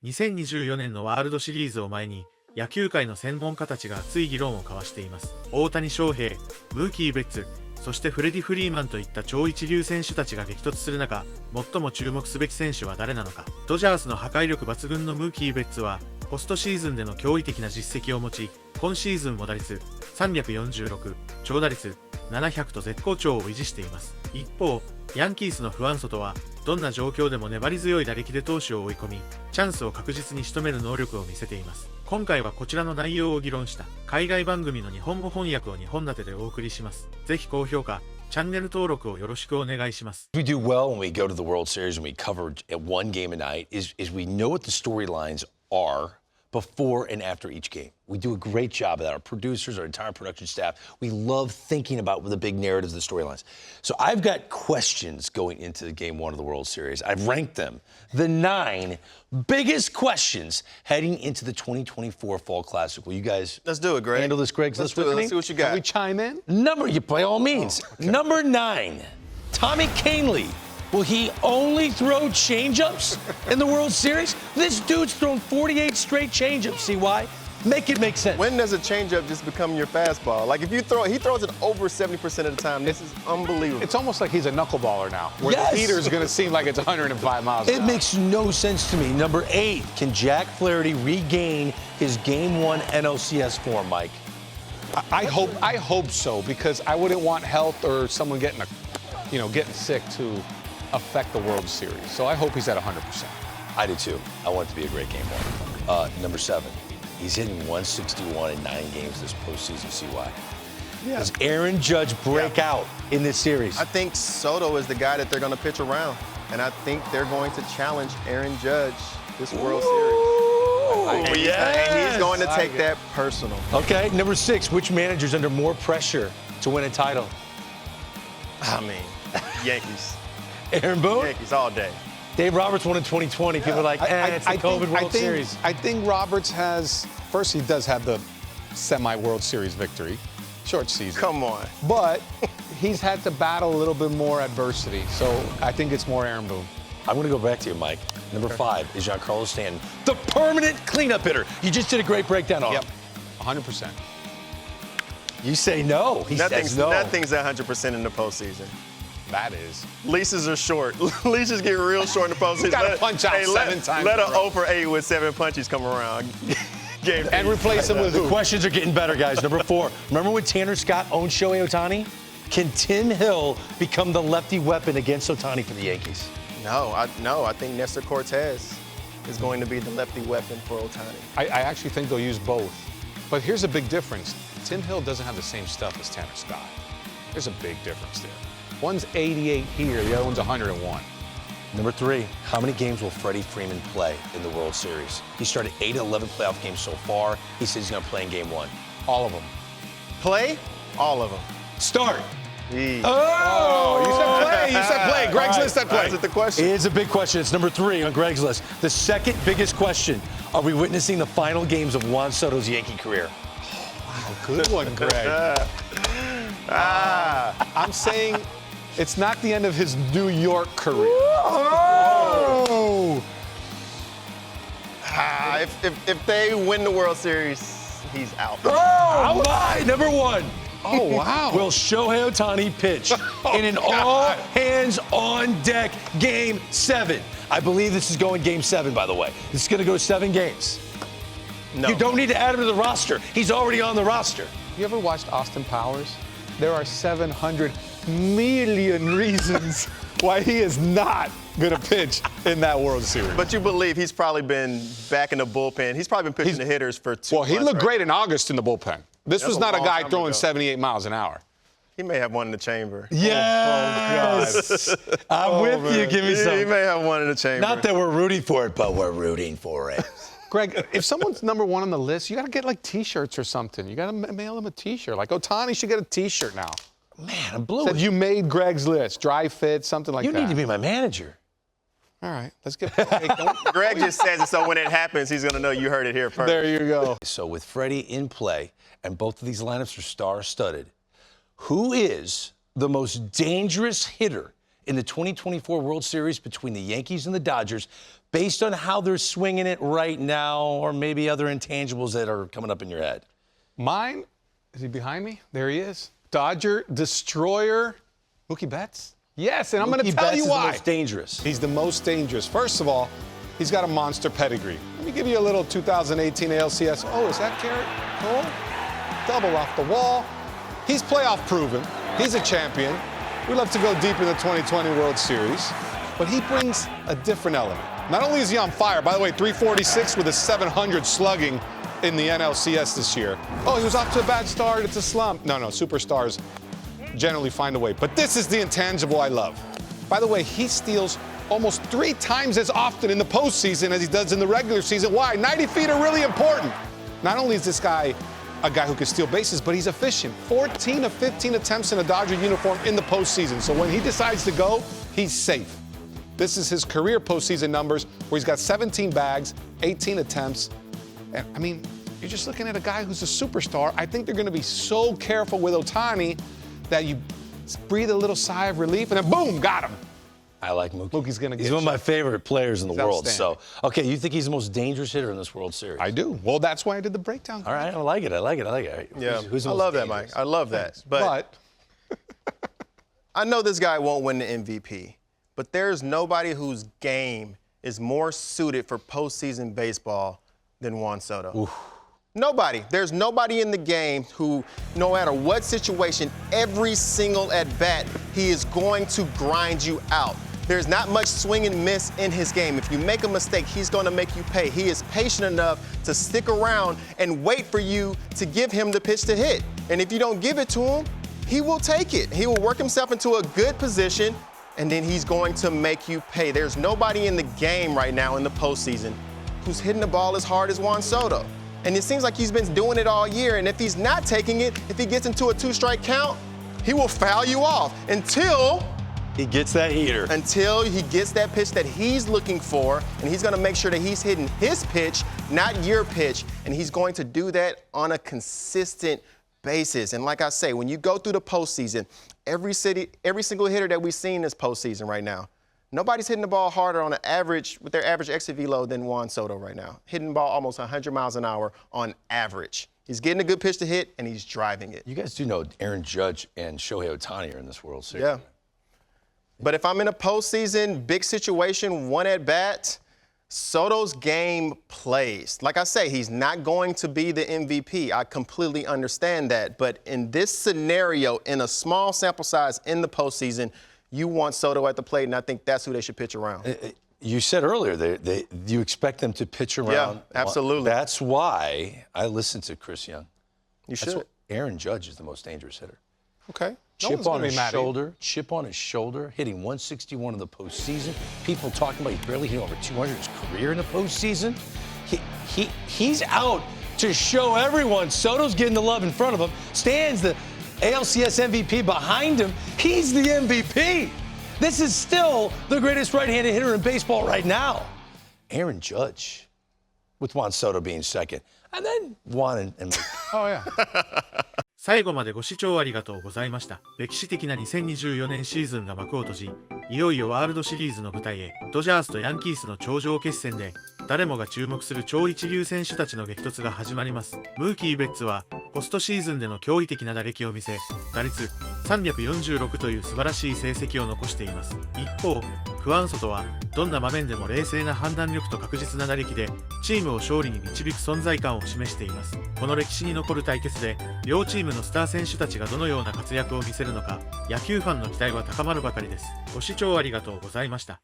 2024年のワールドシリーズを前に、野球界の専門家たちが熱い議論を交わしています。大谷翔平、ムーキー・ベッツ、そしてフレディ・フリーマンといった超一流選手たちが激突する中、最も注目すべき選手は誰なのか。ドジャースの破壊力抜群のムーキー・ベッツは、ポストシーズンでの驚異的な実績を持ち、今シーズンも打率346、長打率700と絶好調を維持しています。一方、ヤンキースのフアンソとは、どんな状況でも粘り強い打撃で投手を追い込み、チャンスを確実に仕留める能力を見せています。今回はこちらの内容を議論した海外番組の日本語翻訳を2本立てでお送りします。ぜひ高評価、チャンネル登録をよろしくお願いします。We do well when we go to the World Series and we cover one game a night is we know what the storylines are before and after each game. We do a great job of that. Our producers, our entire production staff, we love thinking about the big narratives, the storylines. So I've got questions going into the game one of the World Series. I've ranked them. The 9 biggest questions heading into the 2024 Fall Classic. Will you guys Let's do it, Greg. handle this, Greg's list with me? Let's see what you got. Can we chime in? By all means. Number 9, Tommy Kahnle. Will he only throw changeups in the World Series? This dude's thrown 48 straight changeups, CY. Make it make sense. When does a changeup just become your fastball? Like if you throw, he throws it over 70% of the time. This is unbelievable. It's almost like he's a knuckleballer now, where the heater is going to seem like it's 105 miles an hour. It makes no sense to me. Number 8, can Jack Flaherty regain his Game 1 NLCS form, Mike? I hope so, because I wouldn't want health or someone getting sick to affect the World Series. So I hope he's at 100%. I do too. I want it to be a great Game 1. Number 7, he's hitting 161 in 9 games this postseason, CY. Yeah. Does Aaron Judge break out in this series? I think Soto is the guy that they're going to pitch around, and I think they're going to challenge Aaron Judge this World Series. And he's going to take that personal. Okay, number 6, which manager's under more pressure to win a title? I mean, Yankees. Aaron Boone? Yankees all day. Dave Roberts won in 2020. People are like, it's the COVID World Series. I think Roberts has, first he does have the semi-World Series victory, short season. Come on. But he's had to battle a little bit more adversity. So I think it's more Aaron Boone. I'm going to go back to you, Mike. Number 5 is Giancarlo Stanton, the permanent cleanup hitter. You just did a great breakdown on him. 100%. You say no. He says no. Nothing's 100% in the postseason. That is. Leases are short. Leases get real short in the postseason. He's got to punch out 7 times. Let an 0 for 8 with 7 punches come around. And replace him with who? The questions are getting better, guys. Number 4. Remember when Tanner Scott owned Shohei Ohtani? Can Tim Hill become the lefty weapon against Ohtani for the Yankees? No. I think Nestor Cortez is going to be the lefty weapon for Ohtani. I actually think they'll use both. But here's a big difference. Tim Hill doesn't have the same stuff as Tanner Scott. There's a big difference there. One's 88 here, the other one's 101. Number 3, how many games will Freddie Freeman play in the World Series? He started 8 of 11 playoff games so far. He says he's going to play in Game 1. All of them. Play? All of them. Start. Oh, you said play. You said play. Greg's list said play. Is it the question? It is a big question. It's number 3 on Greg's list. The second biggest question, are we witnessing the final games of Juan Soto's Yankee career? Wow, good one, Greg. I'm saying it's not the end of his New York career. Oh! If they win the World Series, he's out. Oh, my! Number 1. Oh, wow. Will Shohei Ohtani pitch in an all-hands-on-deck Game 7? I believe this is going Game 7, by the way. This is going to go 7 games. No. You don't need to add him to the roster. He's already on the roster. You ever watched Austin Powers? There are 700 million reasons why he is not going to pitch in that World Series. But you believe he's probably been back in the bullpen. He's probably been pitching the hitters for 2 months. Well, he looked right? great in August in the bullpen. This was not a guy throwing 78 miles an hour. He may have one in the chamber. Yes! I'm with you. Give me some. He may have one in the chamber. Not that we're rooting for it, but we're rooting for it. Greg, if someone's number 1 on the list, you got to get like T-shirts or something. You got to mail him a T-shirt. Like Ohtani should get a T-shirt now. Man, I'm blue. Said you made Greg's list, dry fit, something like that. You need to be my manager. All right, let's get. Greg just says it so when it happens, he's going to know you heard it here first. There you go. So with Freddie in play, and both of these lineups are star-studded, who is the most dangerous hitter in the 2024 World Series between the Yankees and the Dodgers based on how they're swinging it right now, or maybe other intangibles that are coming up in your head? Mine, is he behind me? There he is. Dodger destroyer, Mookie Betts. Yes, and I'm going to tell you why. He's the most dangerous. He's the most dangerous. First of all, he's got a monster pedigree. Let me give you a little 2018 ALCS. Oh, is that Garrett Cole? Double off the wall. He's playoff proven. He's a champion. We love to go deep in the 2020 World Series, but he brings a different element. Not only is he on fire, by the way, 346 with a 700 slugging in the NLCS this year. Oh, he was off to a bad start. It's a slump. No, superstars generally find a way. But this is the intangible I love. By the way, he steals almost 3 times as often in the postseason as he does in the regular season. Why? 90 feet are really important. Not only is this guy a guy who can steal bases, but he's efficient. 14 of 15 attempts in a Dodger uniform in the postseason. So when he decides to go, he's safe. This is his career postseason numbers, where he's got 17 bags, 18 attempts. And I mean, you're just looking at a guy who's a superstar. I think they're going to be so careful with Ohtani that you breathe a little sigh of relief, and then boom, got him. I like Mookie. Mookie's going to get He's one of my favorite players in the world. outstanding. So, okay, you think he's the most dangerous hitter in this World Series? I do. Well, that's why I did the breakdown. All right, I like it. Yeah, Who's the I most love that, dangerous? Mike. I love that. But I know this guy won't win the MVP, but there's nobody whose game is more suited for postseason baseball than Juan Soto. Oof. Nobody. There's nobody in the game who, no matter what situation, every single at-bat, he is going to grind you out. There's not much swing and miss in his game. If you make a mistake, he's going to make you pay. He is patient enough to stick around and wait for you to give him the pitch to hit. And if you don't give it to him, he will take it. He will work himself into a good position, and then he's going to make you pay. There's nobody in the game right now in the postseason who's hitting the ball as hard as Juan Soto. And it seems like he's been doing it all year. And if he's not taking it, if he gets into a 2-strike count, he will foul you off until he gets that heater. Until he gets that pitch that he's looking for, and he's going to make sure that he's hitting his pitch, not your pitch. And he's going to do that on a consistent basis. And like I say, when you go through the postseason, every single hitter that we've seen this postseason right now, nobody's hitting the ball harder on an average, with their average exit velo than Juan Soto right now. Hitting the ball almost 100 miles an hour on average. He's getting a good pitch to hit, and he's driving it. You guys do know Aaron Judge and Shohei Ohtani are in this World Series. Yeah. But if I'm in a postseason, big situation, one at bat, Soto's game plays. Like I say, he's not going to be the MVP. I completely understand that. But in this scenario, in a small sample size in the postseason, you want Soto at the plate, and I think that's who they should pitch around. You said earlier, you expect them to pitch around. Yeah, absolutely. That's why I listened to Chris Young. You should. Aaron Judge is the most dangerous hitter. Okay. Chip on his shoulder, hitting 161 in the postseason. People talking about he's barely hitting over 200 in his career in the postseason. He's out to show everyone Soto's getting the love in front of him. Stands the ALCS MVP behind him. He's the MVP. This is still the greatest right-handed hitter in baseball right now. Aaron Judge, with Juan Soto being second. And then Juan and Oh, yeah. 最後までご視聴ありがとうございました。歴史的な2024年シーズンが幕を閉じ、いよいよワールドシリーズの舞台へ、ドジャースとヤンキースの頂上決戦で、誰もが注目する超一流選手たちの激突が始まります。ムーキー・ベッツは、ポストシーズンでの驚異的な打撃を見せ、打率346という素晴らしい成績を残しています。一方、フアンソトは、どんな場面でも冷静な判断力と確実な打撃で、チームを勝利に導く存在感を示しています。この歴史に残る対決で、両チームのスター選手たちがどのような活躍を見せるのか、野球ファンの期待は高まるばかりです。ご視聴ありがとうございました。